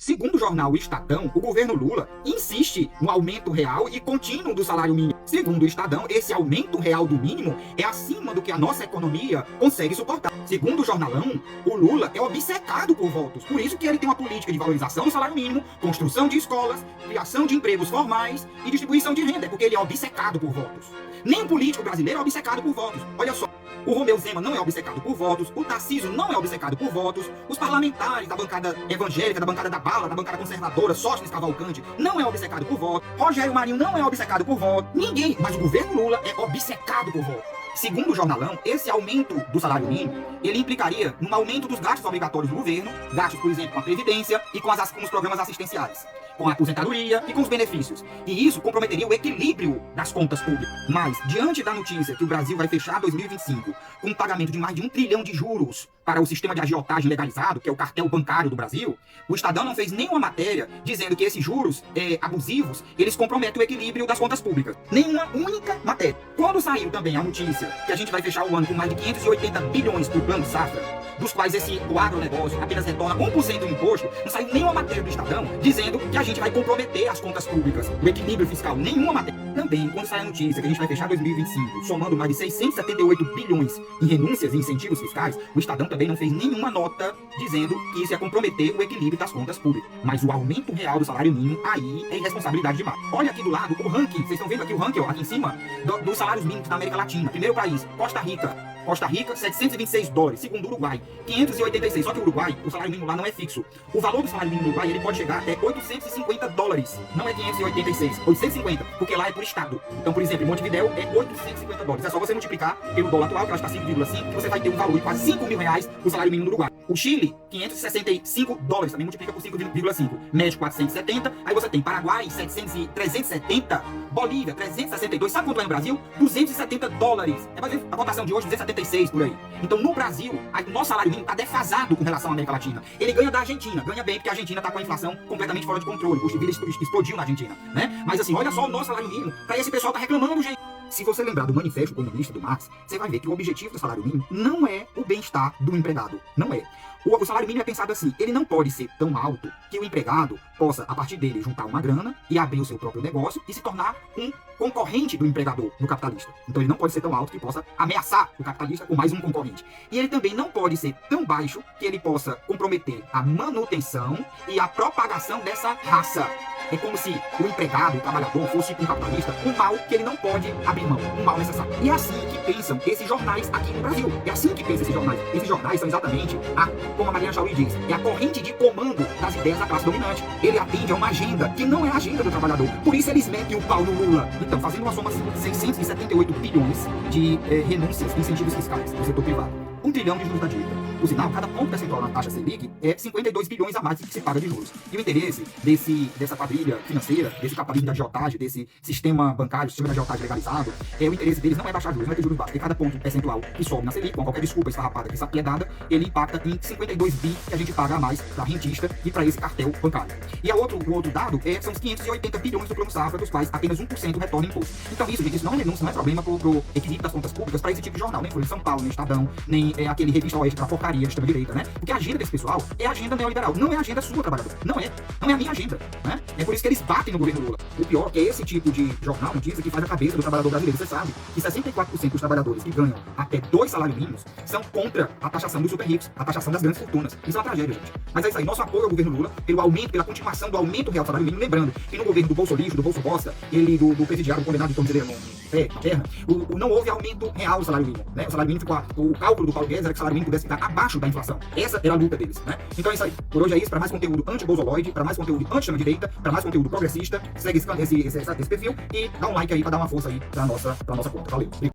Segundo o jornal O Estadão, o governo Lula insiste no aumento real e contínuo do salário mínimo. Segundo o Estadão, esse aumento real do mínimo é acima do que a nossa economia consegue suportar. Segundo o jornalão, o Lula é obcecado por votos. Por isso que ele tem uma política de valorização do salário mínimo, construção de escolas, criação de empregos formais e distribuição de renda, porque ele é obcecado por votos. Nem o político brasileiro é obcecado por votos. Olha só. O Romeu Zema não é obcecado por votos, o Tarcísio não é obcecado por votos, os parlamentares da bancada evangélica, da bancada da bala, da bancada conservadora, Sóstenes Cavalcante, não é obcecado por votos, Rogério Marinho não é obcecado por votos, ninguém, mas o governo Lula é obcecado por votos. Segundo o jornalão, esse aumento do salário mínimo, ele implicaria num aumento dos gastos obrigatórios do governo, gastos, por exemplo, com a Previdência e com os programas assistenciais, com a aposentadoria e com os benefícios. E isso comprometeria o equilíbrio das contas públicas. Mas, diante da notícia que o Brasil vai fechar 2025 com um pagamento de mais de 1 trilhão de juros para o sistema de agiotagem legalizado, que é o cartel bancário do Brasil, o Estadão não fez nenhuma matéria dizendo que esses juros abusivos, eles comprometem o equilíbrio das contas públicas. Nenhuma única matéria. Quando saiu também a notícia que a gente vai fechar o ano com mais de 580 bilhões por plano safra, dos quais o agronegócio apenas retorna 1% do imposto, não saiu nenhuma matéria do Estadão dizendo que a gente vai comprometer as contas públicas, o equilíbrio fiscal, nenhuma matéria. Também, quando sai a notícia que a gente vai fechar 2025 somando mais de 678 bilhões em renúncias e incentivos fiscais, o Estadão também não fez nenhuma nota dizendo que isso ia comprometer o equilíbrio das contas públicas. Mas o aumento real do salário mínimo, aí é irresponsabilidade demais. Olha aqui do lado o ranking, vocês estão vendo aqui o ranking, ó, aqui em cima, dos salários mínimos da América Latina. Primeiro país, Costa Rica, 726 dólares. Segundo, Uruguai, 586. Só que o Uruguai, o salário mínimo lá não é fixo. O valor do salário mínimo no Uruguai, ele pode chegar até 850 dólares. Não é 586, 850, porque lá é por estado. Então, por exemplo, em Montevidéu é 850 dólares. É só você multiplicar pelo dólar atual, que está 5,5, que você vai ter um valor de quase 5 mil reais o salário mínimo no Uruguai. O Chile, 565 dólares, também multiplica por 5,5. México, 470. Aí você tem Paraguai, 370. Bolívia, 362. Sabe quanto é no Brasil? 270 dólares. É fazer a cotação de hoje, 276 por aí. Então, no Brasil, o nosso salário mínimo está defasado com relação à América Latina. Ele ganha da Argentina. Ganha bem, porque a Argentina está com a inflação completamente fora de controle. O custo de vida explodiu na Argentina, né? Mas assim, olha só o nosso salário mínimo. Para esse pessoal tá reclamando, gente. Se você lembrar do Manifesto Comunista do Marx, você vai ver que o objetivo do salário mínimo não é o bem-estar do empregado. Não é. O salário mínimo é pensado assim, ele não pode ser tão alto que o empregado possa, a partir dele, juntar uma grana e abrir o seu próprio negócio e se tornar um concorrente do empregador, no capitalista. Então ele não pode ser tão alto que possa ameaçar o capitalista com mais um concorrente. E ele também não pode ser tão baixo que ele possa comprometer a manutenção e a propagação dessa raça. É como se o empregado, o trabalhador, fosse um capitalista, um mal que ele não pode abrir mão, um mal necessário. E é assim que pensam esses jornais aqui no Brasil. É assim que pensam esses jornais. Esses jornais são exatamente, como a Mariana Chauí diz, é a corrente de comando das ideias da classe dominante. Ele atende a uma agenda que não é a agenda do trabalhador. Por isso eles metem o pau no Lula. Então, fazendo uma soma assim, 678 bilhões de renúncias de incentivos fiscais no setor privado. 1 trilhão de juros da dívida. Por sinal, cada ponto percentual na taxa Selic é 52 bilhões a mais que se paga de juros. E o interesse dessa quadrilha financeira, desse capitalismo de agiotagem, desse sistema bancário, sistema de agiotagem legalizado, o interesse deles não é baixar juros, não é ter juros baixos. E cada ponto percentual que sobe na Selic, com qualquer desculpa esfarrapada que é dada, ele impacta em 52 bi que a gente paga a mais para rentista e para esse cartel bancário. E o outro dado são os 580 bilhões do plano safra, dos quais apenas 1% retorna imposto. Então isso, gente, isso não é renúncia, não é problema pro equilíbrio das contas públicas para esse tipo de jornal, nem Folha de São Paulo, nem Estadão, nem aquele Revista Oeste, aquela porcaria de extrema-direita, né? Porque a agenda desse pessoal é a agenda neoliberal, não é a agenda sua, trabalhador. Não é a minha agenda, né? É por isso que eles batem no governo Lula. O pior é que esse tipo de jornal, notícia, que faz a cabeça do trabalhador brasileiro. Você sabe que 64% dos trabalhadores que ganham até 2 salários mínimos são contra a taxação dos super ricos, a taxação das grandes fortunas. Isso é uma tragédia, gente. Mas é isso aí, nosso apoio ao governo Lula pelo aumento, pela continuação do aumento real do salário mínimo. Lembrando que no governo do Bolso Lixo, do Bolso Bosta, do presidiário condenado de tornozeleira na terra, não houve aumento real do salário mínimo, né? O salário mínimo ficou, o cálculo do Paulo Guedes era que o salário mínimo pudesse ficar abaixo da inflação. Essa era a luta deles, né? Então é isso aí. Por hoje é isso. Para mais conteúdo anti-bolsoloide, para mais conteúdo anti-extrema-direita, para mais conteúdo progressista, segue esse perfil e dá um like aí para dar uma força aí pra nossa conta. Valeu.